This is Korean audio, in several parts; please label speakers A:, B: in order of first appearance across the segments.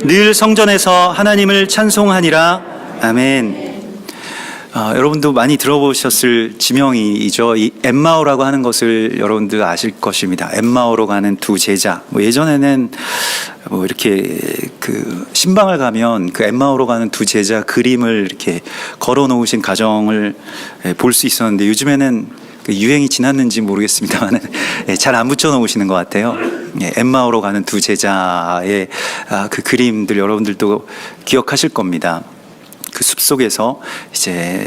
A: 늘 성전에서 하나님을 찬송하니라. 아멘. 여러분도 많이 들어보셨을 지명이죠. 이 엠마오라고 하는 것을 여러분들 아실 것입니다. 엠마오로 가는 두 제자. 예전에는 이렇게 그 신방을 가면 그 엠마오로 가는 두 제자 그림을 이렇게 걸어 놓으신 가정을 볼 수 있었는데, 요즘에는 그 유행이 지났는지 모르겠습니다만 잘 안 붙여 놓으시는 것 같아요. 엠마오로 가는 두 제자의 그 그림들 여러분들도 기억하실 겁니다. 그 숲속에서 이제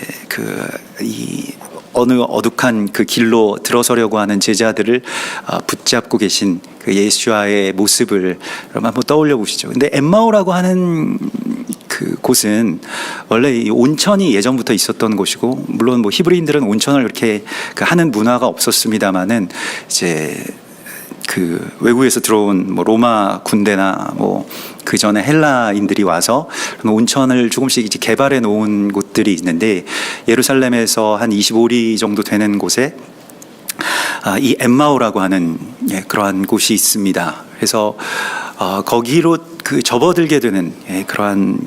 A: 이 어느 어둑한 그 길로 들어서려고 하는 제자들을 붙잡고 계신 그 예수와의 모습을 여러분 한번 떠올려 보시죠. 근데 엠마오라고 하는 그 곳은 원래 이 온천이 예전부터 있었던 곳이고, 물론 히브리인들은 온천을 이렇게 하는 문화가 없었습니다만은, 이제 그 외국에서 들어온 로마 군대나 그 전에 헬라인들이 와서 온천을 조금씩 이제 개발해 놓은 곳들이 있는데, 예루살렘에서 한 25리 정도 되는 곳에 이 엠마오라고 하는 그러한 곳이 있습니다. 그래서 거기로 접어들게 되는 그러한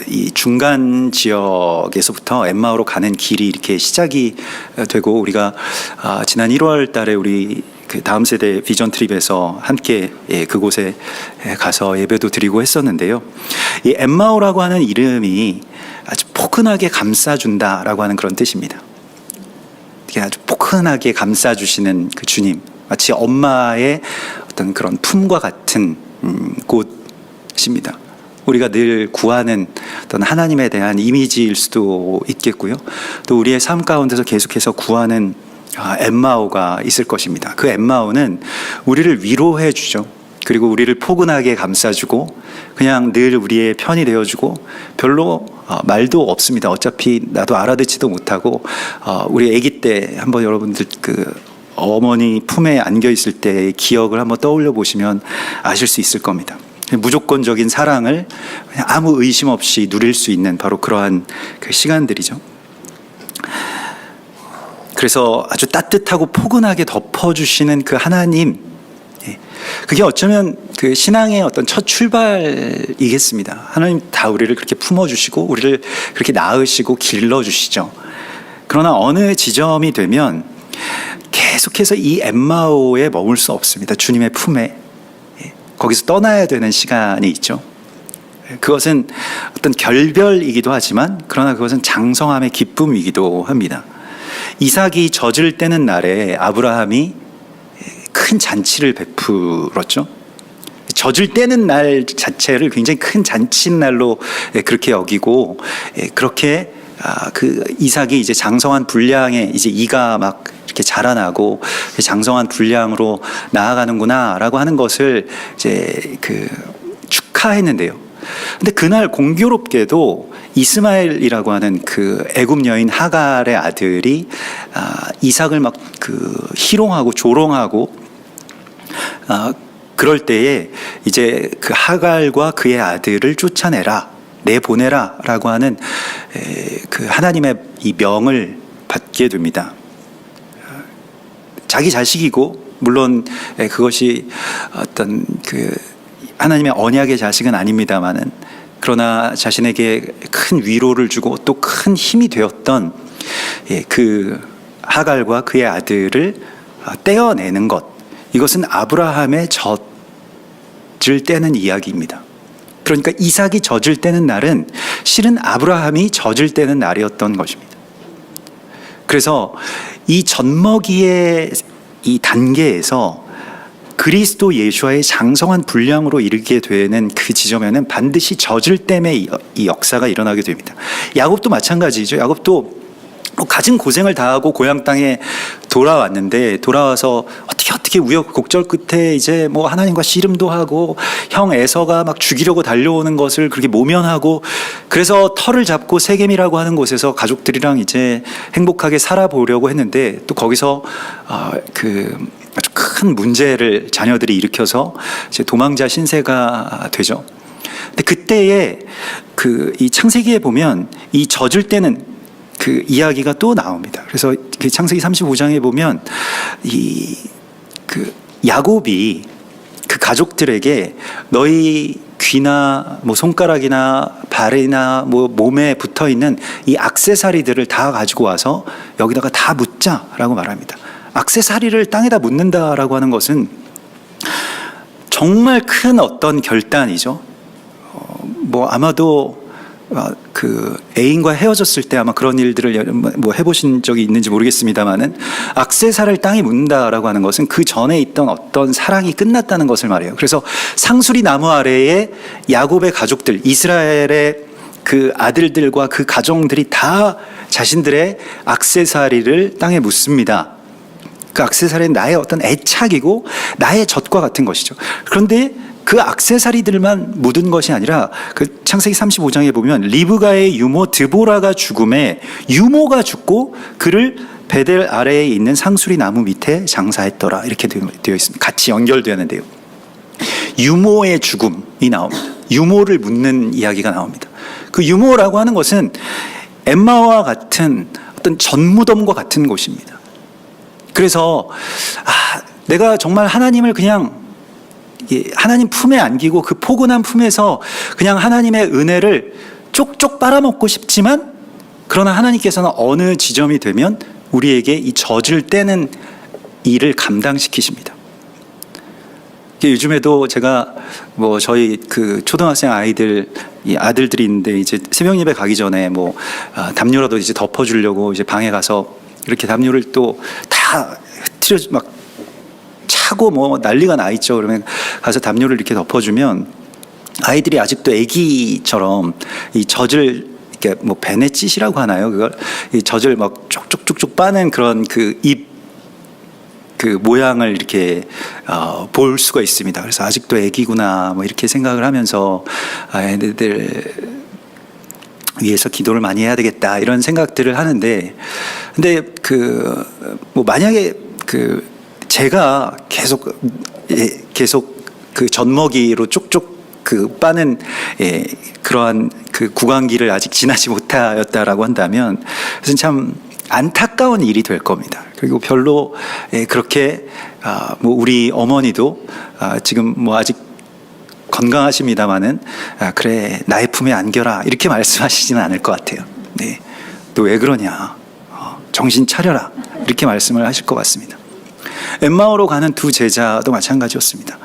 A: 이 중간 지역에서부터 엠마오로 가는 길이 이렇게 시작이 되고, 우리가 지난 1월 달에 우리 다음 세대 비전 트립에서 함께 그곳에 가서 예배도 드리고 했었는데요. 이 엠마오라고 하는 이름이 아주 포근하게 감싸준다라고 하는 그런 뜻입니다. 아주 포근하게 감싸주시는 그 주님, 마치 엄마의 어떤 그런 품과 같은 곳입니다. 우리가 늘 구하는 어떤 하나님에 대한 이미지일 수도 있겠고요. 또 우리의 삶 가운데서 계속해서 구하는 엠마오가 있을 것입니다. 그 엠마오는 우리를 위로해 주죠. 그리고 우리를 포근하게 감싸주고 그냥 늘 우리의 편이 되어주고, 별로 말도 없습니다. 어차피 나도 알아듣지도 못하고, 우리 아기 때 한번 여러분들 어머니 품에 안겨 있을 때의 기억을 한번 떠올려 보시면 아실 수 있을 겁니다. 무조건적인 사랑을 그냥 아무 의심 없이 누릴 수 있는 바로 그러한 그 시간들이죠. 그래서 아주 따뜻하고 포근하게 덮어주시는 그 하나님, 그게 어쩌면 그 신앙의 어떤 첫 출발이겠습니다. 하나님 다 우리를 그렇게 품어주시고 우리를 그렇게 낳으시고 길러주시죠. 그러나 어느 지점이 되면 계속해서 이 엠마오에 머물 수 없습니다. 주님의 품에 거기서 떠나야 되는 시간이 있죠. 그것은 어떤 결별이기도 하지만, 그러나 그것은 장성함의 기쁨이기도 합니다. 이삭이 젖을 떼는 날에 아브라함이 큰 잔치를 베풀었죠. 젖을 떼는 날 자체를 굉장히 큰 잔치날로 그렇게 여기고, 그렇게 그 이삭이 이제 장성한 분량의 이제 이가 막 이렇게 자라나고 장성한 분량으로 나아가는구나라고 하는 것을 이제 축하했는데요. 근데 그날 공교롭게도 이스마엘이라고 하는 그 애굽 여인 하갈의 아들이 이삭을 막 희롱하고 조롱하고, 그럴 때에 이제 그 하갈과 그의 아들을 쫓아내라, 내보내라라고 하는 그 하나님의 이 명을 받게 됩니다. 자기 자식이고, 물론 그것이 어떤 하나님의 언약의 자식은 아닙니다만은, 그러나 자신에게 큰 위로를 주고 또 큰 힘이 되었던 그 하갈과 그의 아들을 떼어내는 것, 이것은 아브라함의 젖을 떼는 이야기입니다. 그러니까 이삭이 젖을 떼는 날은 실은 아브라함이 젖을 떼는 날이었던 것입니다. 그래서 이 젖먹이의 이 단계에서 그리스도 예수와의 장성한 분량으로 이르게 되는 그 지점에는 반드시 젖을 땜의 이 역사가 일어나게 됩니다. 야곱도 마찬가지죠. 야곱도 가진 고생을 다하고 고향 땅에 돌아왔는데, 돌아와서 어떻게 우여곡절 끝에 이제 하나님과 씨름도 하고, 형 에서가 막 죽이려고 달려오는 것을 그렇게 모면하고, 그래서 터를 잡고 세겜이라고 하는 곳에서 가족들이랑 이제 행복하게 살아보려고 했는데, 또 거기서 아주 큰 문제를 자녀들이 일으켜서 이제 도망자 신세가 되죠. 근데 그때에 이 창세기에 보면 이 젖을 때는 그 이야기가 또 나옵니다. 그래서 그 창세기 35장에 보면 야곱이 그 가족들에게 너희 귀나 뭐 손가락이나 발이나 뭐 몸에 붙어 있는 이 액세서리들을 다 가지고 와서 여기다가 다 묻자라고 말합니다. 액세서리를 땅에다 묻는다라고 하는 것은 정말 큰 어떤 결단이죠. 뭐 아마도 그 애인과 헤어졌을 때 아마 그런 일들을 뭐 해보신 적이 있는지 모르겠습니다만은 액세서리를 땅에 묻는다라고 하는 것은 그 전에 있던 어떤 사랑이 끝났다는 것을 말해요. 그래서 상수리 나무 아래에 야곱의 가족들, 이스라엘의 그 아들들과 그 가정들이 다 자신들의 액세서리를 땅에 묻습니다. 그 액세서리는 나의 어떤 애착이고 나의 젖과 같은 것이죠. 그런데 그 액세서리들만 묻은 것이 아니라 그 창세기 35장에 보면 리브가의 유모 드보라가 죽음에 유모가 죽고 그를 베델 아래에 있는 상수리 나무 밑에 장사했더라 이렇게 되어 있습니다. 같이 연결되는데요. 유모의 죽음이 나옵니다. 유모를 묻는 이야기가 나옵니다. 그 유모라고 하는 것은 엠마와 같은 어떤 전무덤과 같은 곳입니다. 그래서 내가 정말 하나님을 그냥 하나님 품에 안기고 그 포근한 품에서 그냥 하나님의 은혜를 쪽쪽 빨아먹고 싶지만 그러나 하나님께서는 어느 지점이 되면 우리에게 이 젖을 떼는 일을 감당시키십니다. 요즘에도 제가 뭐 저희 그 초등학생 아들들이 있는데 이제 새벽 예배 가기 전에 뭐 담요라도 이제 덮어주려고 이제 방에 가서 이렇게 담요를 또 다 흐트려 막 차고 뭐 난리가 나 있죠. 그러면 가서 담요를 이렇게 덮어주면 아이들이 아직도 애기처럼 이 젖을 이렇게 뭐 베네짓이라고 하나요? 그걸 이 젖을 막 쪽쪽쪽쪽 빠는 그런 그 입 그 모양을 이렇게 볼 수가 있습니다. 그래서 아직도 애기구나 뭐 이렇게 생각을 하면서 애들 위해서 기도를 많이 해야 되겠다 이런 생각들을 하는데, 근데 그 뭐 만약에 그 제가 계속 그 젖먹이로 쪽쪽 그 빠는 그러한 그 구강기를 아직 지나지 못하였다라고 한다면 그것은 참 안타까운 일이 될 겁니다. 그리고 별로 그렇게 뭐 우리 어머니도 지금 뭐 아직 건강하십니다마는 그래 나의 품에 안겨라 이렇게 말씀하시지는 않을 것 같아요. 네, 너 왜 그러냐, 정신 차려라 이렇게 말씀을 하실 것 같습니다. 엠마오로 가는 두 제자도 마찬가지였습니다.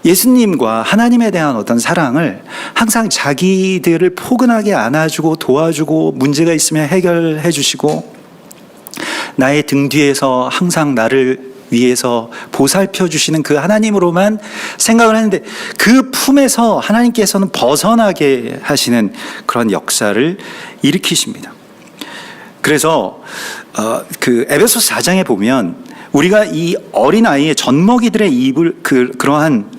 A: 예수님과 하나님에 대한 어떤 사랑을 항상 자기들을 포근하게 안아주고 도와주고 문제가 있으면 해결해 주시고 나의 등 뒤에서 항상 나를 위해서 보살펴 주시는 그 하나님으로만 생각을 했는데 그 품에서 하나님께서는 벗어나게 하시는 그런 역사를 일으키십니다. 그래서 그 에베소서 4장에 보면 우리가 이 어린아이의 젖먹이들의 입을 그러한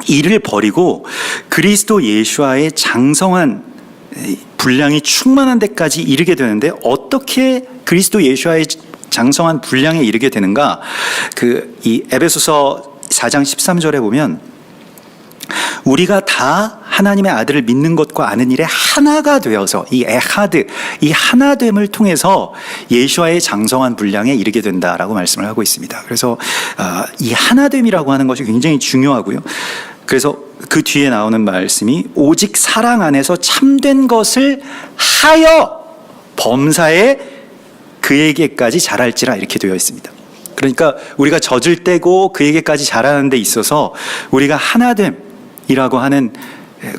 A: 일을 버리고 그리스도 예수와의 장성한 분량이 충만한 데까지 이르게 되는데 어떻게 그리스도 예수와의 장성한 분량에 이르게 되는가? 이 에베소서 4장 13절에 보면 우리가 다 하나님의 아들을 믿는 것과 아는 일에 하나가 되어서 이 에하드, 이 하나됨을 통해서 예수와의 장성한 분량에 이르게 된다라고 말씀을 하고 있습니다. 그래서 이 하나됨이라고 하는 것이 굉장히 중요하고요. 그래서 그 뒤에 나오는 말씀이 오직 사랑 안에서 참된 것을 하여 범사에 그에게까지 자랄지라 이렇게 되어 있습니다. 그러니까 우리가 젖을 떼고 그에게까지 자라는 데 있어서 우리가 하나됨이라고 하는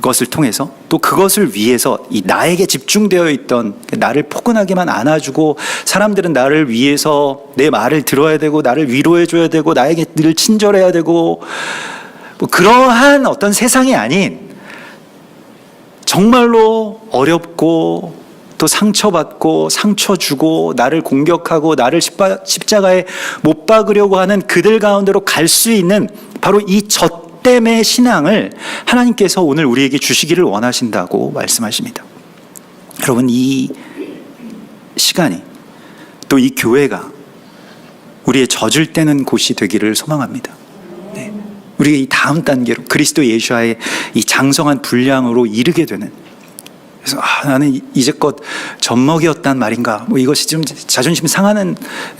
A: 것을 통해서 또 그것을 위해서 이 나에게 집중되어 있던 나를 포근하게만 안아주고 사람들은 나를 위해서 내 말을 들어야 되고 나를 위로해 줘야 되고 나에게 늘 친절해야 되고 뭐 그러한 어떤 세상이 아닌 정말로 어렵고 또 상처받고 상처 주고 나를 공격하고 나를 십자가에 못 박으려고 하는 그들 가운데로 갈 수 있는 바로 이 젖됨의 신앙을 하나님께서 오늘 우리에게 주시기를 원하신다고 말씀하십니다. 여러분, 이 시간이 또 이 교회가 우리의 젖을 떼는 곳이 되기를 소망합니다. 네. 우리가 이 다음 단계로 그리스도 예수와의 이 장성한 분량으로 이르게 되는, 그래서 나는 이제껏 젖먹이었단 말인가, 뭐 이것이 좀 자존심 상하는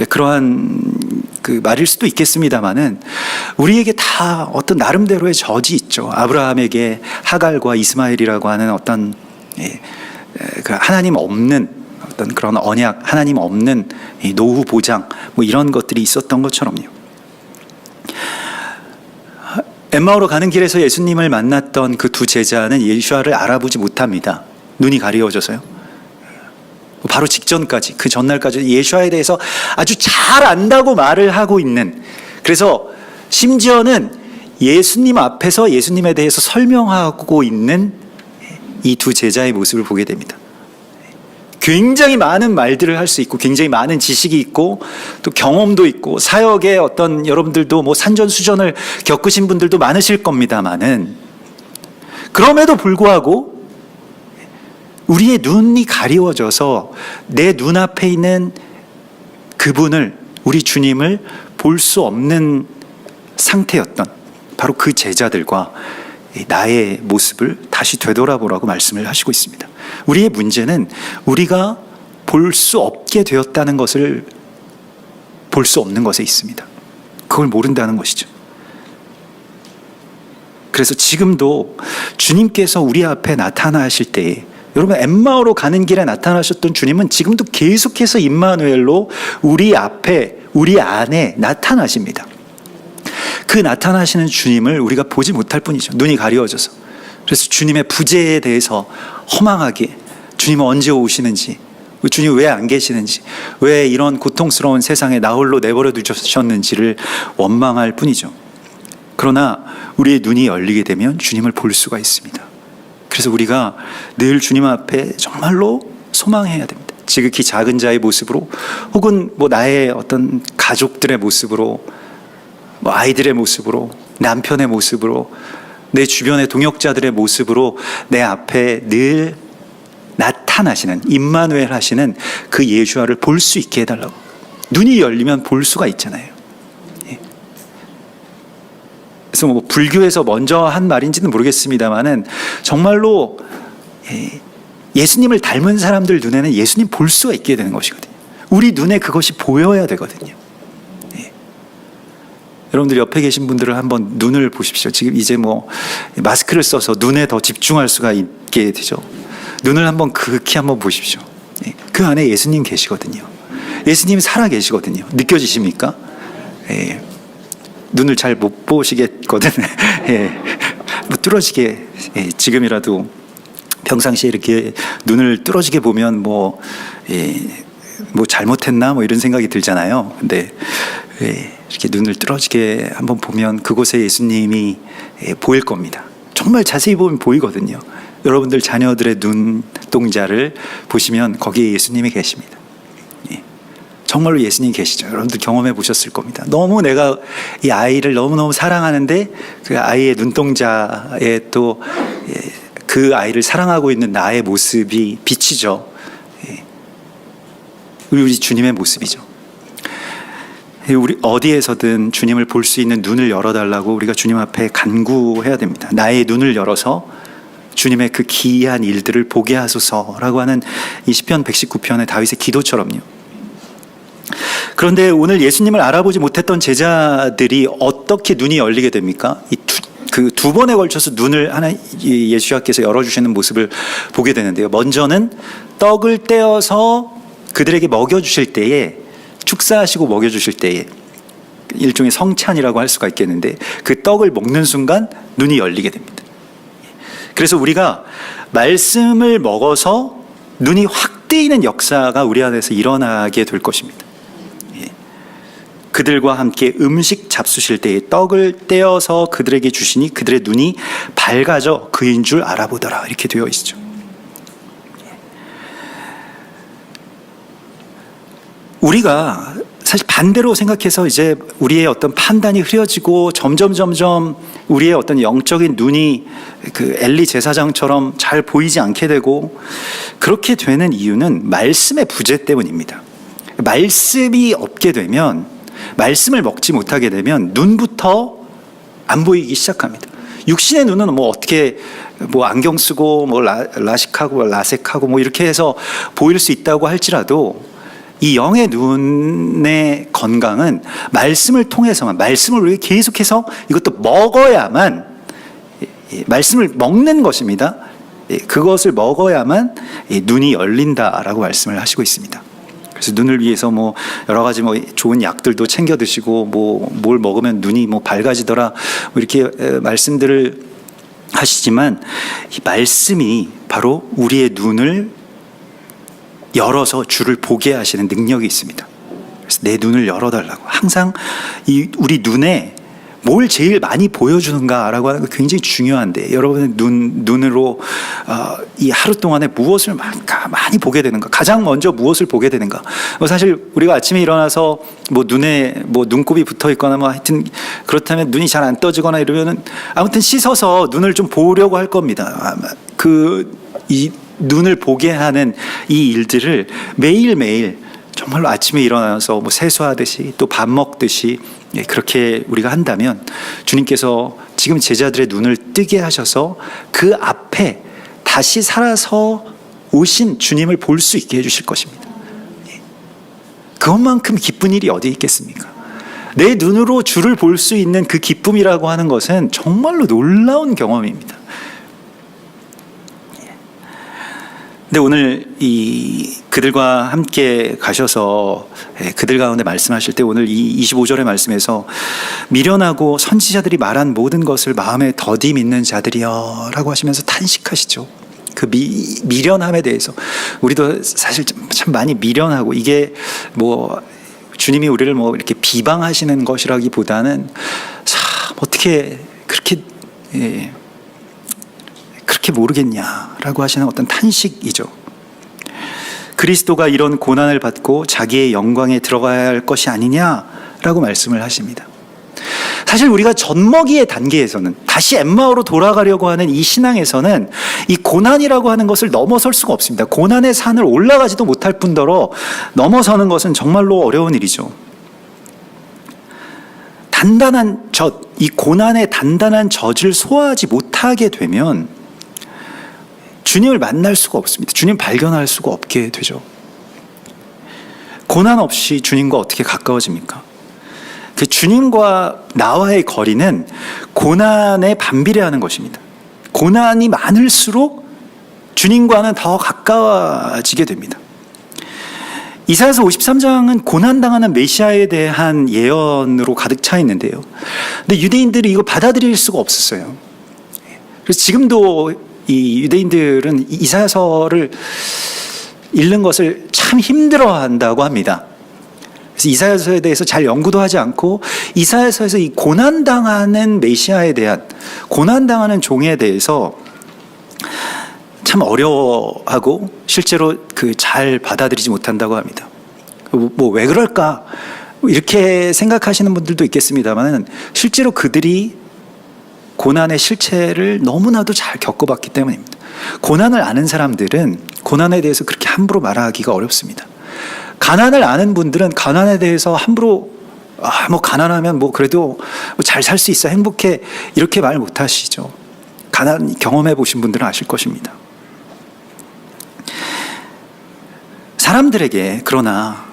A: 그러한 그 말일 수도 있겠습니다만은, 우리에게 다 어떤 나름대로의 젖이 있죠. 아브라함에게 하갈과 이스마엘이라고 하는 어떤 그 하나님 없는 어떤 그런 언약, 하나님 없는 노후 보장, 뭐 이런 것들이 있었던 것처럼요. 엠마오로 가는 길에서 예수님을 만났던 그 두 제자는 예수와를 알아보지 못합니다. 눈이 가리워져서요. 바로 직전까지, 그 전날까지 예수와에 대해서 아주 잘 안다고 말을 하고 있는, 그래서 심지어는 예수님 앞에서 예수님에 대해서 설명하고 있는 이 두 제자의 모습을 보게 됩니다. 굉장히 많은 말들을 할 수 있고, 굉장히 많은 지식이 있고, 또 경험도 있고, 사역의 어떤 여러분들도 뭐 산전수전을 겪으신 분들도 많으실 겁니다만은, 그럼에도 불구하고 우리의 눈이 가리워져서 내 눈앞에 있는 그분을, 우리 주님을 볼 수 없는 상태였던 바로 그 제자들과 나의 모습을 다시 되돌아보라고 말씀을 하시고 있습니다. 우리의 문제는 우리가 볼 수 없게 되었다는 것을 볼 수 없는 것에 있습니다. 그걸 모른다는 것이죠. 그래서 지금도 주님께서 우리 앞에 나타나실 때에, 여러분 엠마오로 가는 길에 나타나셨던 주님은 지금도 계속해서 임마누엘로 우리 앞에, 우리 안에 나타나십니다. 그 나타나시는 주님을 우리가 보지 못할 뿐이죠. 눈이 가리워져서. 그래서 주님의 부재에 대해서 허망하게, 주님은 언제 오시는지, 주님 왜 안 계시는지, 왜 이런 고통스러운 세상에 나 홀로 내버려 두셨는지를 원망할 뿐이죠. 그러나 우리의 눈이 열리게 되면 주님을 볼 수가 있습니다. 그래서 우리가 늘 주님 앞에 정말로 소망해야 됩니다. 지극히 작은 자의 모습으로, 혹은 뭐 나의 어떤 가족들의 모습으로, 뭐 아이들의 모습으로, 남편의 모습으로, 내 주변의 동역자들의 모습으로 내 앞에 늘 나타나시는, 임마누엘 하시는 그 예수와를 볼 수 있게 해달라고. 눈이 열리면 볼 수가 있잖아요. 그래서 뭐 불교에서 먼저 한 말인지는 모르겠습니다만은, 정말로 예수님을 닮은 사람들 눈에는 예수님 볼 수가 있게 되는 것이거든요. 우리 눈에 그것이 보여야 되거든요. 여러분들 옆에 계신 분들을 한번 눈을 보십시오. 지금 이제 뭐 마스크를 써서 눈에 더 집중할 수가 있게 되죠. 눈을 한번 극히 한번 보십시오. 그 안에 예수님 계시거든요. 예수님이 살아 계시거든요. 느껴지십니까? 눈을 잘 못 보시겠거든. 뭐 뚫어지게, 지금이라도 평상시에 이렇게 눈을 뚫어지게 보면 뭐 잘못했나 뭐 이런 생각이 들잖아요. 근데 이렇게 눈을 뚫어지게 한번 보면 그곳에 예수님이 보일 겁니다. 정말 자세히 보면 보이거든요. 여러분들 자녀들의 눈동자를 보시면 거기에 예수님이 계십니다. 정말로 예수님 계시죠. 여러분들 경험해 보셨을 겁니다. 너무 내가 이 아이를 너무너무 사랑하는데 그 아이의 눈동자에 또 그 아이를 사랑하고 있는 나의 모습이 비치죠. 우리 주님의 모습이죠. 우리 어디에서든 주님을 볼 수 있는 눈을 열어달라고 우리가 주님 앞에 간구해야 됩니다. 나의 눈을 열어서 주님의 그 기이한 일들을 보게 하소서라고 하는 이 시편 119편의 다윗의 기도처럼요. 그런데 오늘 예수님을 알아보지 못했던 제자들이 어떻게 눈이 열리게 됩니까? 그 두 번에 걸쳐서 눈을 예수님께서 열어주시는 모습을 보게 되는데요. 먼저는 떡을 떼어서 그들에게 먹여주실 때에, 축사하시고 먹여주실 때에, 일종의 성찬이라고 할 수가 있겠는데, 그 떡을 먹는 순간 눈이 열리게 됩니다. 그래서 우리가 말씀을 먹어서 눈이 확 뜨이는 역사가 우리 안에서 일어나게 될 것입니다. 그들과 함께 음식 잡수실 때에 떡을 떼어서 그들에게 주시니 그들의 눈이 밝아져 그인 줄 알아보더라, 이렇게 되어 있죠. 우리가 사실 반대로 생각해서 이제 우리의 어떤 판단이 흐려지고 점점 우리의 어떤 영적인 눈이 그 엘리 제사장처럼 잘 보이지 않게 되고, 그렇게 되는 이유는 말씀의 부재 때문입니다. 말씀이 없게 되면, 말씀을 먹지 못하게 되면 눈부터 안 보이기 시작합니다. 육신의 눈은 뭐 어떻게 뭐 안경 쓰고 뭐 라식하고 라섹하고 뭐 이렇게 해서 보일 수 있다고 할지라도 이 영의 눈의 건강은 말씀을 통해서만, 말씀을 우리가 계속해서 이것도 먹어야만, 말씀을 먹는 것입니다. 그것을 먹어야만 눈이 열린다라고 말씀을 하시고 있습니다. 그래서 눈을 위해서 뭐 여러 가지 뭐 좋은 약들도 챙겨 드시고 뭐 뭘 먹으면 눈이 뭐 밝아지더라 뭐 이렇게 말씀들을 하시지만, 이 말씀이 바로 우리의 눈을 열어서 주를 보게 하시는 능력이 있습니다. 그래서 내 눈을 열어달라고, 항상 이 우리 눈에 뭘 제일 많이 보여주는가라고 하는 거 굉장히 중요한데, 여러분의 눈으로 이 하루 동안에 무엇을 많이 보게 되는가, 가장 먼저 무엇을 보게 되는가. 사실 우리가 아침에 일어나서 뭐 눈에 뭐 눈곱이 붙어 있거나 뭐 하여튼 그렇다면 눈이 잘 안 떠지거나 이러면은 아무튼 씻어서 눈을 좀 보려고 할 겁니다. 이 눈을 보게 하는 이 일들을 매일매일 정말로 아침에 일어나서 뭐 세수하듯이 또 밥 먹듯이 그렇게 우리가 한다면 주님께서 지금 제자들의 눈을 뜨게 하셔서 그 앞에 다시 살아서 오신 주님을 볼 수 있게 해주실 것입니다. 그것만큼 기쁜 일이 어디 있겠습니까? 내 눈으로 주를 볼 수 있는 그 기쁨이라고 하는 것은 정말로 놀라운 경험입니다. 근데 오늘 그들과 함께 가셔서 그들 가운데 말씀하실 때, 오늘 이 25절의 말씀에서 미련하고 선지자들이 말한 모든 것을 마음에 더디 믿는 자들이여 라고 하시면서 탄식하시죠. 그 미련함에 대해서 우리도 사실 참 많이 미련하고, 이게 뭐 주님이 우리를 뭐 이렇게 비방하시는 것이라기보다는 참 어떻게 그렇게 모르겠냐라고 하시는 어떤 탄식이죠. 그리스도가 이런 고난을 받고 자기의 영광에 들어가야 할 것이 아니냐라고 말씀을 하십니다. 사실 우리가 젖먹이의 단계에서는, 다시 엠마오로 돌아가려고 하는 이 신앙에서는 이 고난이라고 하는 것을 넘어설 수가 없습니다. 고난의 산을 올라가지도 못할 뿐더러 넘어서는 것은 정말로 어려운 일이죠. 단단한 젖, 이 고난의 단단한 젖을 소화하지 못하게 되면 주님을 만날 수가 없습니다. 주님 발견할 수가 없게 되죠. 고난 없이 주님과 어떻게 가까워집니까? 그 주님과 나와의 거리는 고난에 반비례하는 것입니다. 고난이 많을수록 주님과는 더 가까워지게 됩니다. 이사야서 53장은 고난당하는 메시아에 대한 예언으로 가득 차 있는데요. 근데 유대인들이 이거 받아들일 수가 없었어요. 그래서 지금도 이 유대인들은 이사야서를 읽는 것을 참 힘들어한다고 합니다. 그래서 이사야서에 대해서 잘 연구도 하지 않고, 이사야서에서 이 고난당하는 메시아에 대한, 고난당하는 종에 대해서 참 어려워하고 실제로 잘 받아들이지 못한다고 합니다. 뭐 왜 그럴까 이렇게 생각하시는 분들도 있겠습니다만, 실제로 그들이 고난의 실체를 너무나도 잘 겪어봤기 때문입니다. 고난을 아는 사람들은 고난에 대해서 그렇게 함부로 말하기가 어렵습니다. 가난을 아는 분들은 가난에 대해서 함부로 뭐 가난하면 뭐 그래도 잘 살 수 있어, 행복해, 이렇게 말 못하시죠. 가난 경험해 보신 분들은 아실 것입니다. 사람들에게 그러나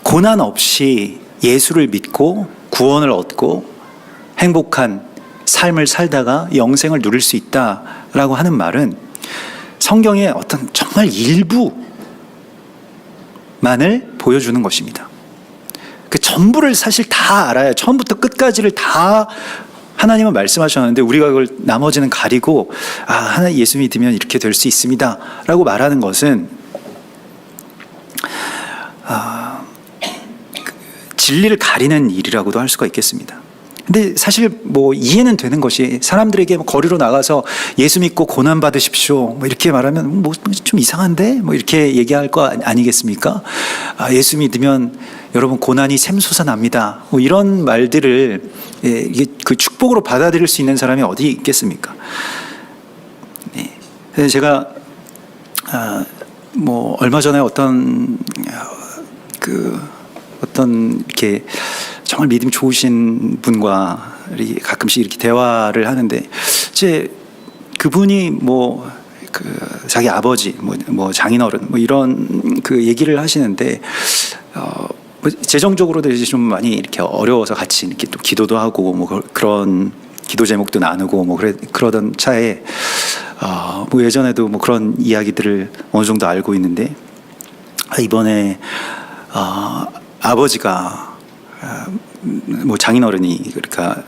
A: 고난 없이 예수를 믿고 구원을 얻고 행복한 삶을 살다가 영생을 누릴 수 있다라고 하는 말은 성경의 어떤 정말 일부만을 보여주는 것입니다. 그 전부를 사실 다 알아야, 처음부터 끝까지를 다 하나님은 말씀하셨는데 우리가 그걸 나머지는 가리고 하나님 예수 믿으면 이렇게 될 수 있습니다 라고 말하는 것은 진리를 가리는 일이라고도 할 수가 있겠습니다. 근데 사실 뭐 이해는 되는 것이, 사람들에게 거리로 나가서 예수 믿고 고난 받으십시오 뭐 이렇게 말하면 뭐 좀 이상한데 뭐 이렇게 얘기할 거 아니겠습니까? 예수 믿으면 여러분 고난이 샘솟아 납니다. 뭐 이런 말들을 이게 그 축복으로 받아들일 수 있는 사람이 어디 있겠습니까? 네. 제가 뭐 얼마 전에 어떤 이렇게 정말 믿음 좋으신 분과 가끔씩 이렇게 대화를 하는데 이제 그분이 자기 아버지, 장인어른, 이런 그 얘기를 하시는데, 재정적으로도 이제 좀 많이 이렇게 어려워서 같이 이렇게 또 기도도 하고, 그런 기도 제목도 나누고, 그러던 차에, 예전에도 그런 이야기들을 어느 정도 알고 있는데, 이번에, 아버지가, 장인어른이, 그러니까,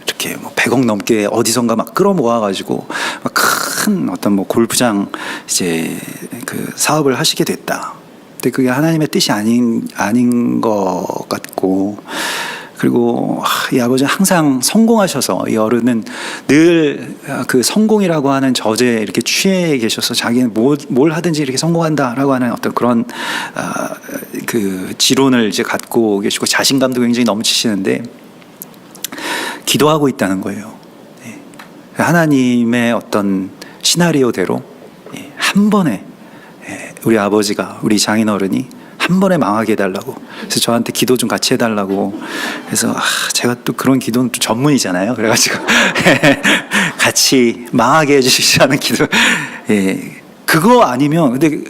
A: 이렇게 100억 넘게 어디선가 막 끌어모아가지고 큰 어떤 골프장 이제 그 사업을 하시게 됐다. 근데 그게 하나님의 뜻이 아닌 것 같고, 그리고 이 아버지는 항상 성공하셔서, 이 어른은 늘 그 성공이라고 하는 저제에 이렇게 취해 계셔서 자기는 뭘 하든지 이렇게 성공한다라고 하는 어떤 그런 그 지론을 이제 갖고 계시고 자신감도 굉장히 넘치시는데, 기도하고 있다는 거예요. 하나님의 어떤 시나리오대로 한 번에 우리 아버지가, 우리 장인어른이 한 번에 망하게 해달라고, 그래서 저한테 기도 좀 같이 해달라고, 그래서 제가 또 그런 기도는 또 전문이잖아요. 그래가지고 같이 망하게 해주시라는 기도. 그거 아니면, 근데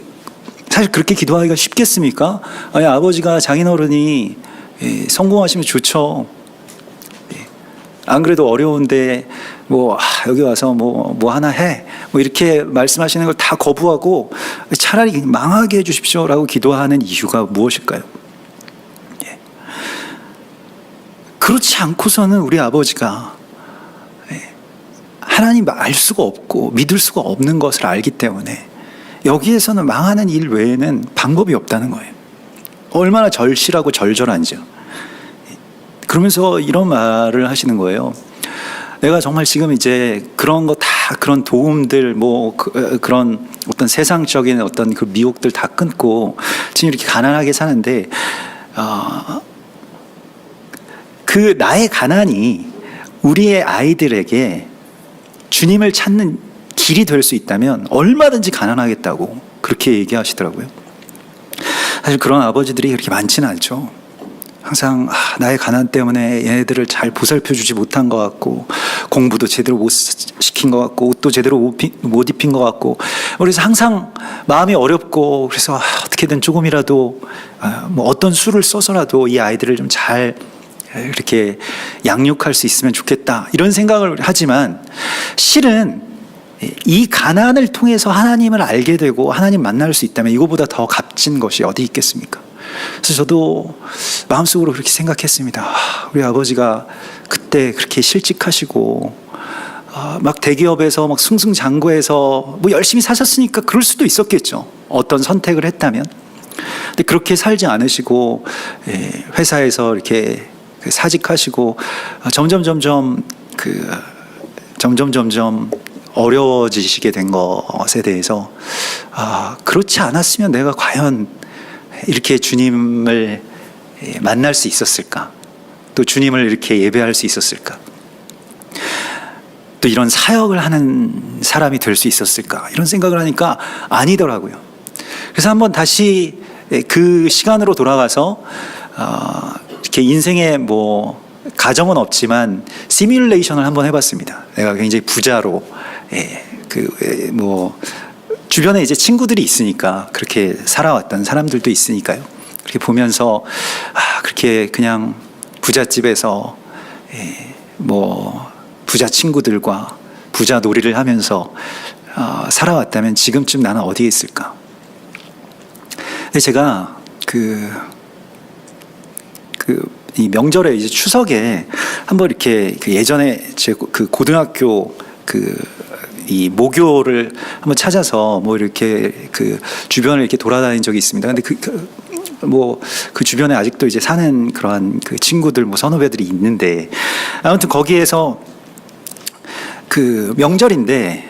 A: 사실 그렇게 기도하기가 쉽겠습니까? 아니, 아버지가, 장인어른이 성공하시면 좋죠. 안 그래도 어려운데 여기 와서 뭐 하나 해 이렇게 말씀하시는 걸 다 거부하고 차라리 망하게 해주십시오라고 기도하는 이유가 무엇일까요? 그렇지 않고서는 우리 아버지가 하나님 알 수가 없고 믿을 수가 없는 것을 알기 때문에 여기에서는 망하는 일 외에는 방법이 없다는 거예요. 얼마나 절실하고 절절한지요. 그러면서 이런 말을 하시는 거예요. 내가 정말 지금 이제 그런 거 다, 그런 도움들, 그런 어떤 세상적인 어떤 그 미혹들 다 끊고 지금 이렇게 가난하게 사는데, 그 나의 가난이 우리의 아이들에게 주님을 찾는 길이 될 수 있다면 얼마든지 가난하겠다고 그렇게 얘기하시더라고요. 사실 그런 아버지들이 그렇게 많지는 않죠. 항상 나의 가난 때문에 얘네들을 잘 보살펴주지 못한 것 같고, 공부도 제대로 못 시킨 것 같고, 옷도 제대로 못 입힌 것 같고, 그래서 항상 마음이 어렵고, 그래서 어떻게든 조금이라도 어떤 수를 써서라도 이 아이들을 좀 잘 이렇게 양육할 수 있으면 좋겠다, 이런 생각을 하지만, 실은 이 가난을 통해서 하나님을 알게 되고 하나님 만날 수 있다면 이거보다 더 값진 것이 어디 있겠습니까? 그래서 저도 마음속으로 그렇게 생각했습니다. 우리 아버지가 그때 그렇게 실직하시고 막 대기업에서 막 승승장구해서 열심히 사셨으니까 그럴 수도 있었겠죠. 어떤 선택을 했다면. 근데 그렇게 살지 않으시고 회사에서 이렇게 사직하시고 점점 어려워지시게 된 것에 대해서 그렇지 않았으면 내가 과연 이렇게 주님을 만날 수 있었을까? 또 주님을 이렇게 예배할 수 있었을까? 또 이런 사역을 하는 사람이 될 수 있었을까? 이런 생각을 하니까 아니더라고요. 그래서 한번 다시 그 시간으로 돌아가서 이렇게 인생에 가정은 없지만 시뮬레이션을 한번 해봤습니다. 내가 굉장히 부자로 주변에 이제 친구들이 있으니까 그렇게 살아왔던 사람들도 있으니까요. 그렇게 보면서 그렇게 그냥 부잣집에서 부자 친구들과 부자 놀이를 하면서 살아왔다면 지금쯤 나는 어디에 있을까? 근데 제가 이 명절에 이제 추석에 한번 이렇게 예전에 제 고등학교 이 모교를 한번 찾아서 이렇게 주변을 이렇게 돌아다닌 적이 있습니다. 근데 그 주변에 아직도 이제 사는 그러한 친구들 선후배들이 있는데, 아무튼 거기에서 명절인데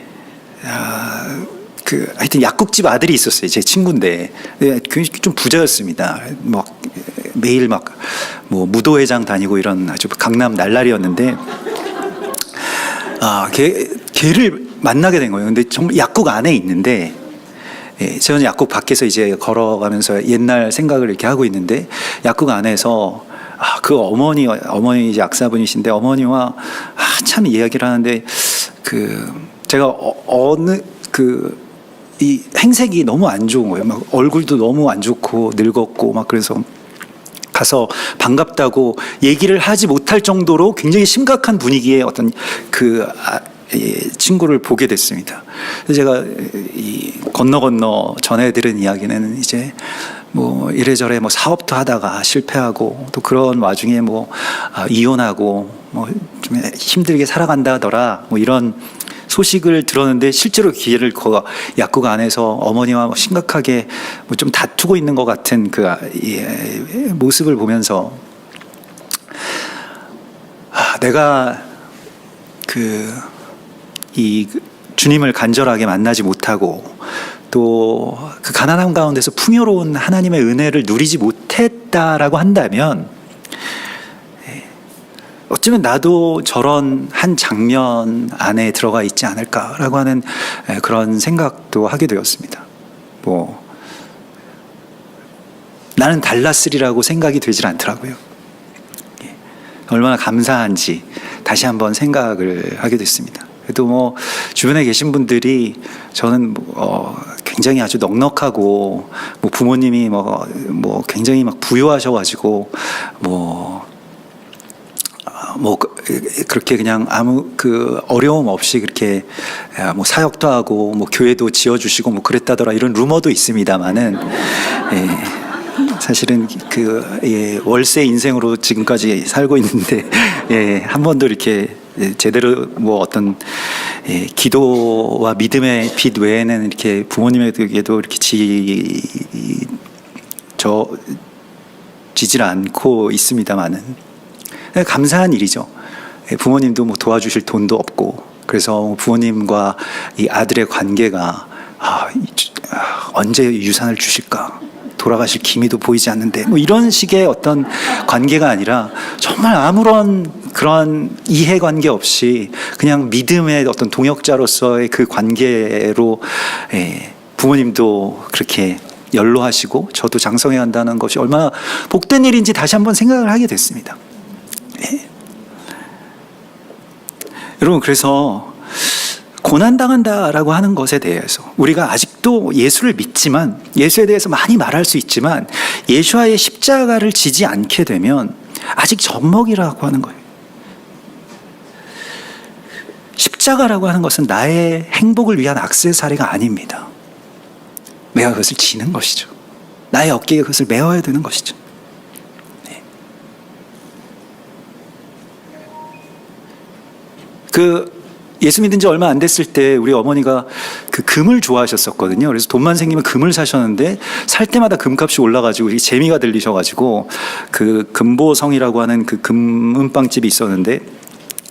A: 하여튼 약국집 아들이 있었어요. 제 친구인데 굉장히 좀 부자였습니다. 매일 무도회장 다니고 이런 아주 강남 날라리였는데, 걔를 만나게 된 거예요. 근데 정말 약국 안에 있는데, 저는 약국 밖에서 이제 걸어가면서 옛날 생각을 이렇게 하고 있는데, 약국 안에서 그 어머니 이제 약사분이신데 어머니와 참 이야기를 하는데 제가 이 행색이 너무 안 좋은 거예요. 막 얼굴도 너무 안 좋고 늙었고 막 그래서 가서 반갑다고 얘기를 하지 못할 정도로 굉장히 심각한 분위기의 어떤 친구를 보게 됐습니다. 그래서 제가 건너 전해 들은 이야기는 이제 뭐 이래저래 뭐 사업도 하다가 실패하고 또 그런 와중에 뭐 이혼하고 뭐 좀 힘들게 살아간다더라 뭐 이런 소식을 들었는데 실제로 기회를 약국 안에서 어머니와 뭐 심각하게 뭐 좀 다투고 있는 것 같은 모습을 보면서 내가 이 주님을 간절하게 만나지 못하고 또 그 가난함 가운데서 풍요로운 하나님의 은혜를 누리지 못했다라고 한다면 어쩌면 나도 저런 한 장면 안에 들어가 있지 않을까라고 하는 그런 생각도 하게 되었습니다. 뭐 나는 달랐으리라고 생각이 되질 않더라고요. 얼마나 감사한지 다시 한번 생각을 하게 됐습니다. 그래도 뭐 주변에 계신 분들이 저는 굉장히 아주 넉넉하고 뭐 부모님이 뭐 굉장히 막 부유하셔가지고 그렇게 그냥 아무 어려움 없이 그렇게 뭐 사역도 하고 뭐 교회도 지어주시고 뭐 그랬다더라 이런 루머도 있습니다만은 사실은 월세 인생으로 지금까지 살고 있는데 한 번도 이렇게 제대로 뭐 어떤 기도와 믿음의 빛 외에는 이렇게 부모님에게도 이렇게 지질 않고 있습니다만은 감사한 일이죠. 부모님도 뭐 도와주실 돈도 없고 그래서 부모님과 이 아들의 관계가 언제 유산을 주실까? 돌아가실 기미도 보이지 않는데 뭐 이런 식의 어떤 관계가 아니라 정말 아무런 그런 이해관계 없이 그냥 믿음의 어떤 동역자로서의 그 관계로 부모님도 그렇게 연로하시고 저도 장성해 간다는 것이 얼마나 복된 일인지 다시 한번 생각을 하게 됐습니다. 여러분 그래서 고난당한다라고 하는 것에 대해서 우리가 아직도 예수를 믿지만 예수에 대해서 많이 말할 수 있지만 예수와의 십자가를 지지 않게 되면 아직 젖먹이라고 하는 거예요. 십자가라고 하는 것은 나의 행복을 위한 액세서리가 아닙니다. 내가 그것을 지는 것이죠. 나의 어깨에 그것을 메어야 되는 것이죠. 예수 믿은 지 얼마 안 됐을 때 우리 어머니가 금을 좋아하셨었거든요. 그래서 돈만 생기면 금을 사셨는데 살 때마다 금값이 올라가지고 재미가 들리셔가지고 금보성이라고 하는 금은빵집이 있었는데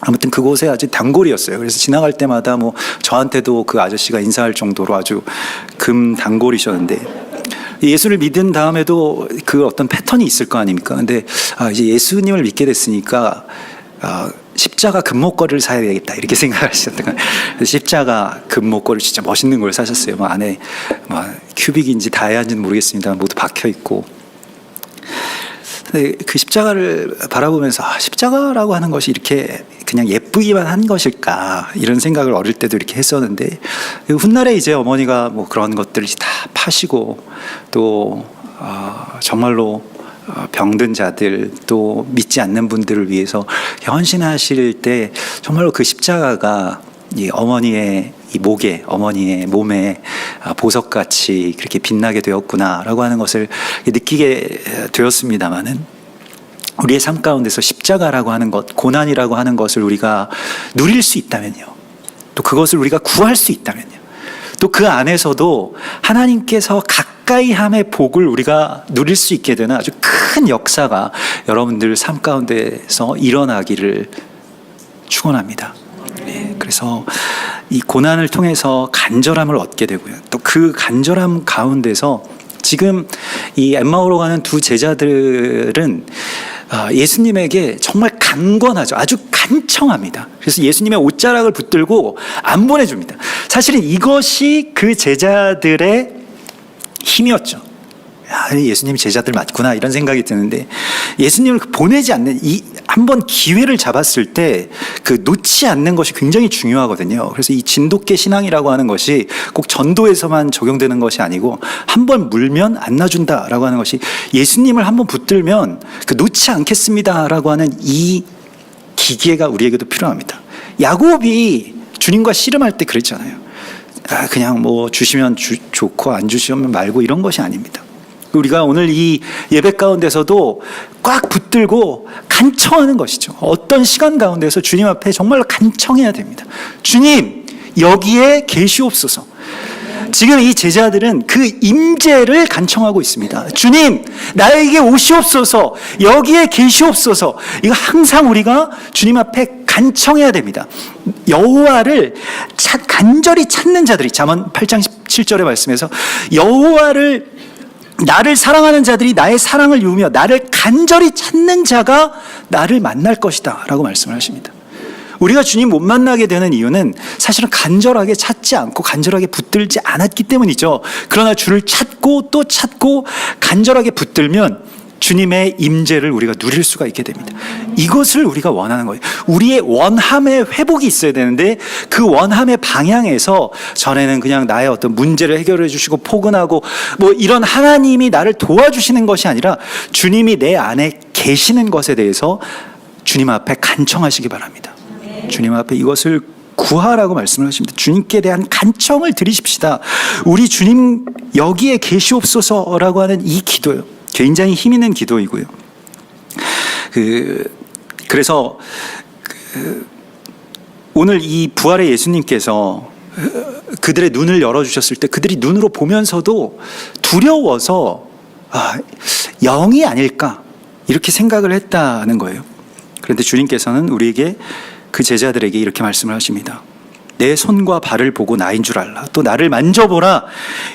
A: 아무튼 그곳에 아주 단골이었어요. 그래서 지나갈 때마다 뭐 저한테도 그 아저씨가 인사할 정도로 아주 금 단골이셨는데 예수를 믿은 다음에도 그 어떤 패턴이 있을 거 아닙니까? 근데 이제 예수님을 믿게 됐으니까 십자가 금목걸이를 사야 되겠다 이렇게 생각하셨던 거예요. 십자가 금목걸이 진짜 멋있는 걸 사셨어요. 뭐 안에 큐빅인지 다이아인지는 모르겠습니다. 모두 박혀 있고. 근데 그 십자가를 바라보면서 십자가라고 하는 것이 이렇게 그냥 예쁘기만 한 것일까 이런 생각을 어릴 때도 이렇게 했었는데 훗날에 이제 어머니가 뭐 그런 것들을 다 파시고 또 정말로 병든 자들 또 믿지 않는 분들을 위해서 헌신하실 때 정말로 그 십자가가 이 어머니의 이 목에 어머니의 몸에 보석같이 그렇게 빛나게 되었구나라고 하는 것을 느끼게 되었습니다마는 우리의 삶 가운데서 십자가라고 하는 것, 고난이라고 하는 것을 우리가 누릴 수 있다면요, 또 그것을 우리가 구할 수 있다면요, 또 그 안에서도 하나님께서 가까이 함의 복을 우리가 누릴 수 있게 되는 아주 큰 역사가 여러분들 삶 가운데서 일어나기를 축원합니다. 그래서 이 고난을 통해서 간절함을 얻게 되고요. 또 그 간절함 가운데서 지금 이 엠마오로 가는 두 제자들은 예수님에게 정말 간권하죠. 아주 간청합니다. 그래서 예수님의 옷자락을 붙들고 안 보내줍니다. 사실은 이것이 그 제자들의 힘이었죠. 예수님 제자들 맞구나 이런 생각이 드는데, 예수님을 보내지 않는 이 한번 기회를 잡았을 때 그 놓지 않는 것이 굉장히 중요하거든요. 그래서 이 진돗개 신앙이라고 하는 것이 꼭 전도에서만 적용되는 것이 아니고, 한번 물면 안 놔준다라고 하는 것이, 예수님을 한번 붙들면 그 놓지 않겠습니다라고 하는 이 기계가 우리에게도 필요합니다. 야곱이 주님과 씨름할 때 그랬잖아요. 그냥 뭐 주시면 좋고 안 주시면 말고 이런 것이 아닙니다. 우리가 오늘 이 예배 가운데서도 꽉 붙들고 간청하는 것이죠. 어떤 시간 가운데서 주님 앞에 정말로 간청해야 됩니다. 주님, 여기에 계시옵소서. 지금 이 제자들은 그 임재를 간청하고 있습니다. 주님, 나에게 오시옵소서, 여기에 계시옵소서. 이거 항상 우리가 주님 앞에 간청해야 됩니다. 여호와를 간절히 찾는 자들이, 잠언 8장 17절의 말씀에서 여호와를, 나를 사랑하는 자들이 나의 사랑을 이루며 나를 간절히 찾는 자가 나를 만날 것이다 라고 말씀을 하십니다. 우리가 주님 못 만나게 되는 이유는 사실은 간절하게 찾지 않고 간절하게 붙들지 않았기 때문이죠. 그러나 주를 찾고 또 찾고 간절하게 붙들면 주님의 임재를 우리가 누릴 수가 있게 됩니다. 이것을 우리가 원하는 거예요. 우리의 원함의 회복이 있어야 되는데, 그 원함의 방향에서 전에는 그냥 나의 어떤 문제를 해결해 주시고 포근하고 뭐 이런 하나님이 나를 도와주시는 것이 아니라, 주님이 내 안에 계시는 것에 대해서 주님 앞에 간청하시기 바랍니다. 주님 앞에 이것을 구하라고 말씀을 하십니다. 주님께 대한 간청을 드리십시다. 우리 주님 여기에 계시옵소서라고 하는 이 기도요, 굉장히 힘 있는 기도이고요. 그래서 오늘 이 부활의 예수님께서 그들의 눈을 열어주셨을 때 그들이 눈으로 보면서도 두려워서 영이 아닐까 이렇게 생각을 했다는 거예요. 그런데 주님께서는 우리에게, 그 제자들에게 이렇게 말씀을 하십니다. 내 손과 발을 보고 나인 줄 알라. 또 나를 만져보라.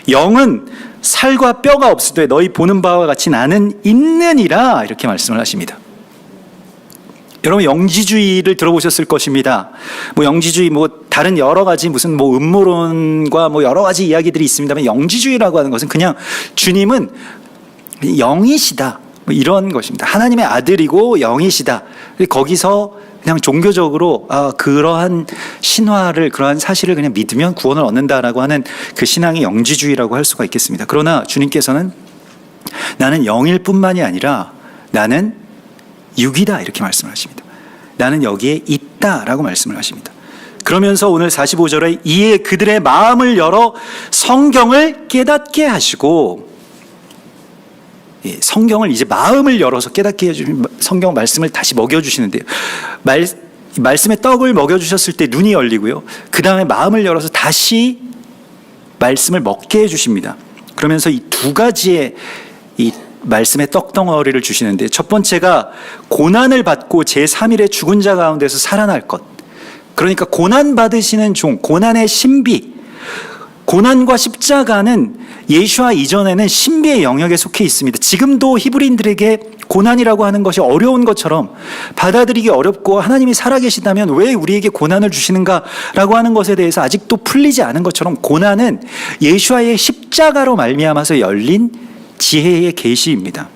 A: 영은 살과 뼈가 없으되 너희 보는 바와 같이 나는 있느니라. 이렇게 말씀을 하십니다. 여러분, 영지주의를 들어보셨을 것입니다. 뭐 영지주의, 뭐 다른 여러 가지 무슨 뭐 음모론과 뭐 여러 가지 이야기들이 있습니다만, 영지주의라고 하는 것은 그냥 주님은 영이시다, 뭐 이런 것입니다. 하나님의 아들이고 영이시다. 거기서 그냥 종교적으로 그러한 신화를, 그러한 사실을 그냥 믿으면 구원을 얻는다라고 하는 그 신앙이 영지주의라고 할 수가 있겠습니다. 그러나 주님께서는 나는 영일 뿐만이 아니라 나는 육이다 이렇게 말씀을 하십니다. 나는 여기에 있다라고 말씀을 하십니다. 그러면서 오늘 45절에 이에 그들의 마음을 열어 성경을 깨닫게 하시고, 성경을 이제 마음을 열어서 깨닫게 해주시면 성경 말씀을 다시 먹여주시는데요. 말씀의 떡을 먹여주셨을 때 눈이 열리고요. 그 다음에 마음을 열어서 다시 말씀을 먹게 해주십니다. 그러면서 이 두 가지의 이 말씀의 떡덩어리를 주시는데, 첫 번째가 고난을 받고 제3일에 죽은 자 가운데서 살아날 것. 그러니까 고난 받으시는 종, 고난의 신비. 고난과 십자가는 예수와 이전에는 신비의 영역에 속해 있습니다. 지금도 히브리인들에게 고난이라고 하는 것이 어려운 것처럼, 받아들이기 어렵고 하나님이 살아계시다면 왜 우리에게 고난을 주시는가라고 하는 것에 대해서 아직도 풀리지 않은 것처럼, 고난은 예수와의 십자가로 말미암아서 열린 지혜의 계시입니다.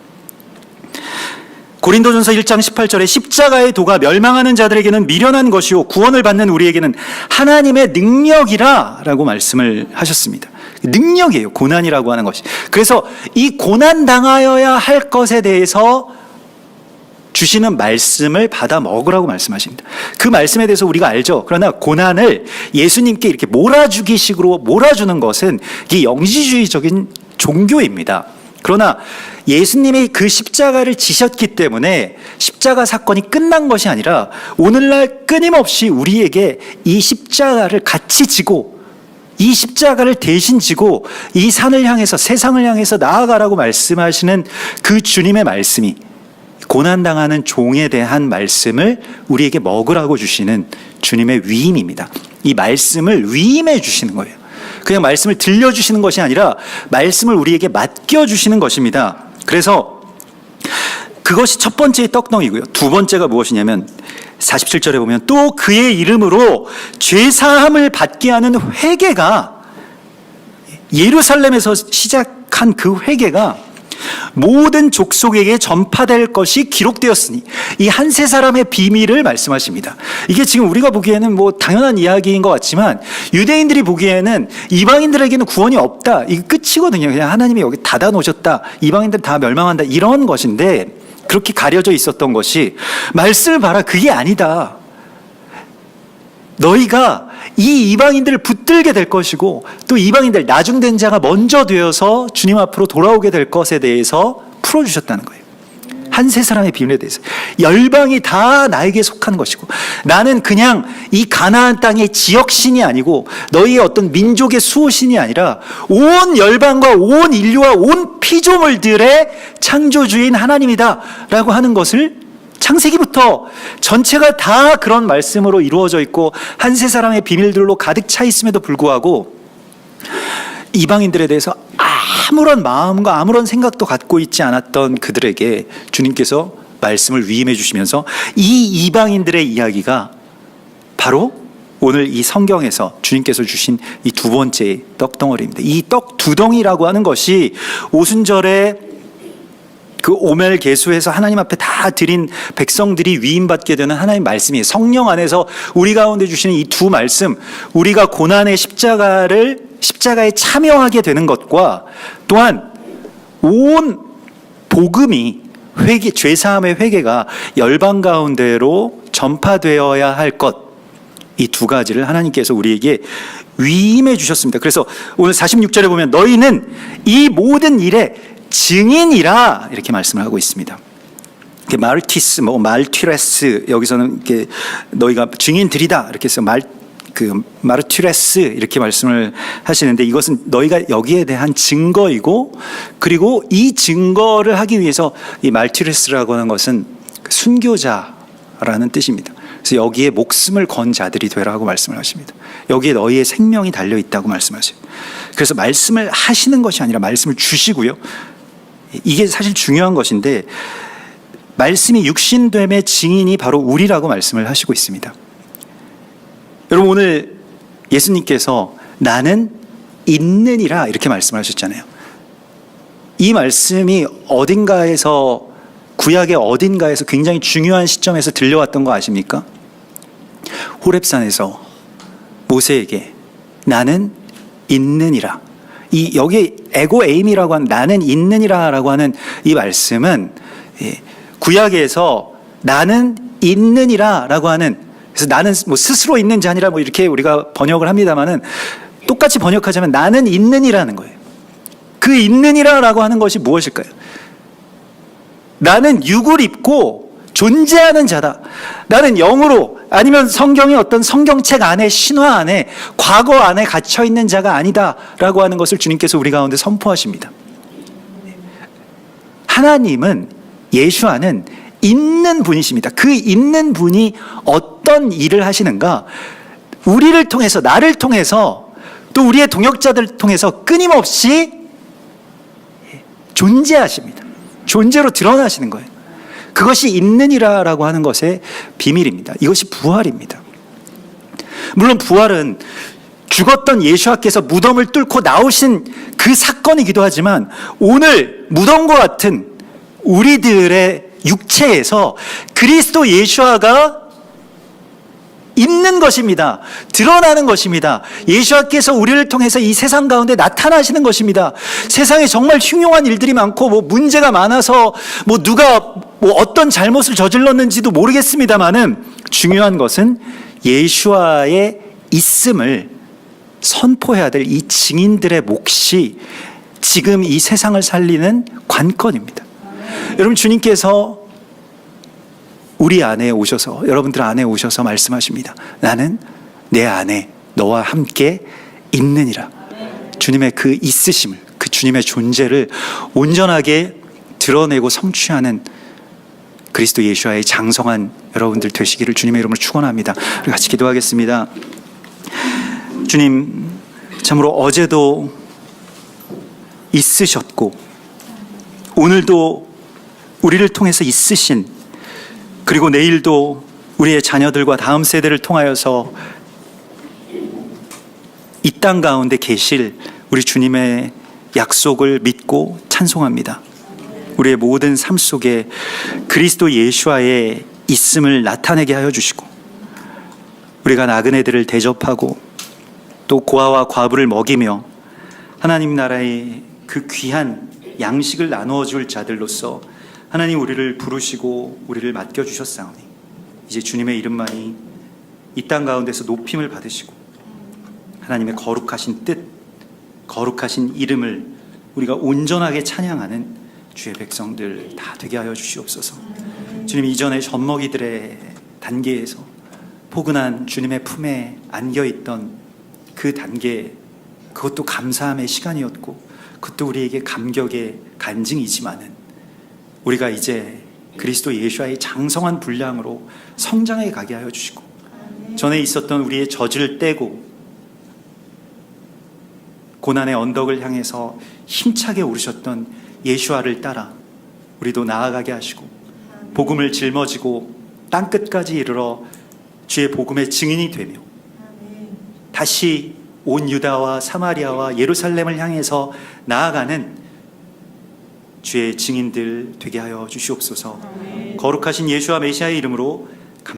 A: 고린도전서 1장 18절에 십자가의 도가 멸망하는 자들에게는 미련한 것이요 구원을 받는 우리에게는 하나님의 능력이라 라고 말씀을 하셨습니다. 능력이에요, 고난이라고 하는 것이. 그래서 이 고난 당하여야 할 것에 대해서 주시는 말씀을 받아 먹으라고 말씀하십니다. 그 말씀에 대해서 우리가 알죠. 그러나 고난을 예수님께 이렇게 몰아주기 식으로 몰아주는 것은 이게 영지주의적인 종교입니다. 그러나 예수님이 그 십자가를 지셨기 때문에 십자가 사건이 끝난 것이 아니라, 오늘날 끊임없이 우리에게 이 십자가를 같이 지고, 이 십자가를 대신 지고 이 산을 향해서, 세상을 향해서 나아가라고 말씀하시는 그 주님의 말씀이, 고난당하는 종에 대한 말씀을 우리에게 먹으라고 주시는 주님의 위임입니다. 이 말씀을 위임해 주시는 거예요. 그냥 말씀을 들려주시는 것이 아니라 말씀을 우리에게 맡겨주시는 것입니다. 그래서 그것이 첫 번째의 떡덩이고요. 두 번째가 무엇이냐면 47절에 보면 또 그의 이름으로 죄사함을 받게 하는 회개가, 예루살렘에서 시작한 그 회개가 모든 족속에게 전파될 것이 기록되었으니, 이 한 세 사람의 비밀을 말씀하십니다. 이게 지금 우리가 보기에는 뭐 당연한 이야기인 것 같지만 유대인들이 보기에는 이방인들에게는 구원이 없다, 이게 끝이거든요. 그냥 하나님이 여기 닫아 놓으셨다, 이방인들 다 멸망한다, 이런 것인데, 그렇게 가려져 있었던 것이 말씀을 봐라, 그게 아니다. 너희가 이 이방인들을 붙들게 될 것이고, 또 이방인들, 나중된 자가 먼저 되어서 주님 앞으로 돌아오게 될 것에 대해서 풀어주셨다는 거예요. 한 세 사람의 비밀에 대해서. 열방이 다 나에게 속한 것이고, 나는 그냥 이 가나안 땅의 지역신이 아니고 너희의 어떤 민족의 수호신이 아니라 온 열방과 온 인류와 온 피조물들의 창조주인 하나님이다 라고 하는 것을 창세기부터 전체가 다 그런 말씀으로 이루어져 있고 한 세 사람의 비밀들로 가득 차 있음에도 불구하고 이방인들에 대해서 아무런 마음과 아무런 생각도 갖고 있지 않았던 그들에게 주님께서 말씀을 위임해 주시면서 이 이방인들의 이야기가 바로 오늘 이 성경에서 주님께서 주신 이 두 번째 떡덩어리입니다. 이 떡 두 덩이라고 하는 것이 오순절에 그 오멜 계수에서 하나님 앞에 다 드린 백성들이 위임받게 되는 하나님 말씀이에요. 성령 안에서 우리 가운데 주시는 이 두 말씀, 우리가 고난의 십자가에 참여하게 되는 것과 또한 온 복음이 회개, 죄사함의 회개가 열방 가운데로 전파되어야 할 것, 이 두 가지를 하나님께서 우리에게 위임해 주셨습니다. 그래서 오늘 46절에 보면 너희는 이 모든 일에 증인이라 이렇게 말씀을 하고 있습니다. 마르티스, 말티레스, 여기서는 이렇게 너희가 증인들이다 이렇게 해서 마르티레스 이렇게 말씀을 하시는데, 이것은 너희가 여기에 대한 증거이고, 그리고 이 증거를 하기 위해서 이 말티레스라고 하는 것은 순교자라는 뜻입니다. 그래서 여기에 목숨을 건 자들이 되라고 말씀을 하십니다. 여기에 너희의 생명이 달려 있다고 말씀하세요. 그래서 말씀을 하시는 것이 아니라 말씀을 주시고요. 이게 사실 중요한 것인데, 말씀이 육신됨의 증인이 바로 우리라고 말씀을 하시고 있습니다. 여러분, 오늘 예수님께서 나는 있느니라 이렇게 말씀하셨잖아요. 이 말씀이 어딘가에서, 구약의 어딘가에서 굉장히 중요한 시점에서 들려왔던 거 아십니까? 호렙산에서 모세에게 나는 있느니라, 이 여기 에고 에임이라고 하는 나는 있느니라라고 하는 이 말씀은 구약에서 나는 있느니라라고 하는, 그래서 나는 뭐 스스로 있는 자니라 이렇게 우리가 번역을 합니다만은, 똑같이 번역하자면 나는 있느니라는 거예요. 그 있느니라라고 하는 것이 무엇일까요? 나는 육을 입고 존재하는 자다. 나는 영으로, 아니면 성경의 어떤 성경책 안에, 신화 안에, 과거 안에 갇혀 있는 자가 아니다라고 하는 것을 주님께서 우리 가운데 선포하십니다. 하나님은, 예수와는 있는 분이십니다. 그 있는 분이 어떤 일을 하시는가? 우리를 통해서, 나를 통해서, 또 우리의 동역자들을 통해서 끊임없이 존재하십니다. 존재로 드러나시는 거예요. 그것이 있느니라라고 하는 것의 비밀입니다. 이것이 부활입니다. 물론 부활은 죽었던 예수와께서 무덤을 뚫고 나오신 그 사건이기도 하지만, 오늘 무덤과 같은 우리들의 육체에서 그리스도 예수와가 있는 것입니다. 드러나는 것입니다. 예수와께서 우리를 통해서 이 세상 가운데 나타나시는 것입니다. 세상에 정말 흉흉한 일들이 많고 문제가 많아서 누가 어떤 잘못을 저질렀는지도 모르겠습니다만은, 중요한 것은 예수와의 있음을 선포해야 될 이 증인들의 몫이 지금 이 세상을 살리는 관건입니다. 여러분, 주님께서 우리 안에 오셔서, 여러분들 안에 오셔서 말씀하십니다. 나는 내 안에 너와 함께 있느니라. 주님의 그 있으심을, 그 주님의 존재를 온전하게 드러내고 성취하는 그리스도 예수와의 장성한 여러분들 되시기를 주님의 이름으로 축원합니다. 우리 같이 기도하겠습니다. 주님, 참으로 어제도 있으셨고 오늘도 우리를 통해서 있으신, 그리고 내일도 우리의 자녀들과 다음 세대를 통하여서 이 땅 가운데 계실 우리 주님의 약속을 믿고 찬송합니다. 우리의 모든 삶 속에 그리스도 예수와의 있음을 나타내게 하여 주시고, 우리가 나그네들을 대접하고 또 고아와 과부를 먹이며 하나님 나라의 그 귀한 양식을 나누어 줄 자들로서 하나님 우리를 부르시고 우리를 맡겨주셨사오니 이제 주님의 이름만이 이 땅 가운데서 높임을 받으시고 하나님의 거룩하신 뜻, 거룩하신 이름을 우리가 온전하게 찬양하는 주의 백성들 다 되게 하여 주시옵소서. 주님, 이전에 젖먹이들의 단계에서 포근한 주님의 품에 안겨있던 그 단계, 그것도 감사함의 시간이었고 그것도 우리에게 감격의 간증이지만은 우리가 이제 그리스도 예수와의 장성한 분량으로 성장해 가게 하여 주시고, 전에 있었던 우리의 젖을 떼고 고난의 언덕을 향해서 힘차게 오르셨던 예수와를 따라 우리도 나아가게 하시고 복음을 짊어지고 땅끝까지 이르러 주의 복음의 증인이 되며 다시 온 유다와 사마리아와 예루살렘을 향해서 나아가는 주의 증인들 되게 하여 주시옵소서. 거룩하신 예수와 메시아의 이름으로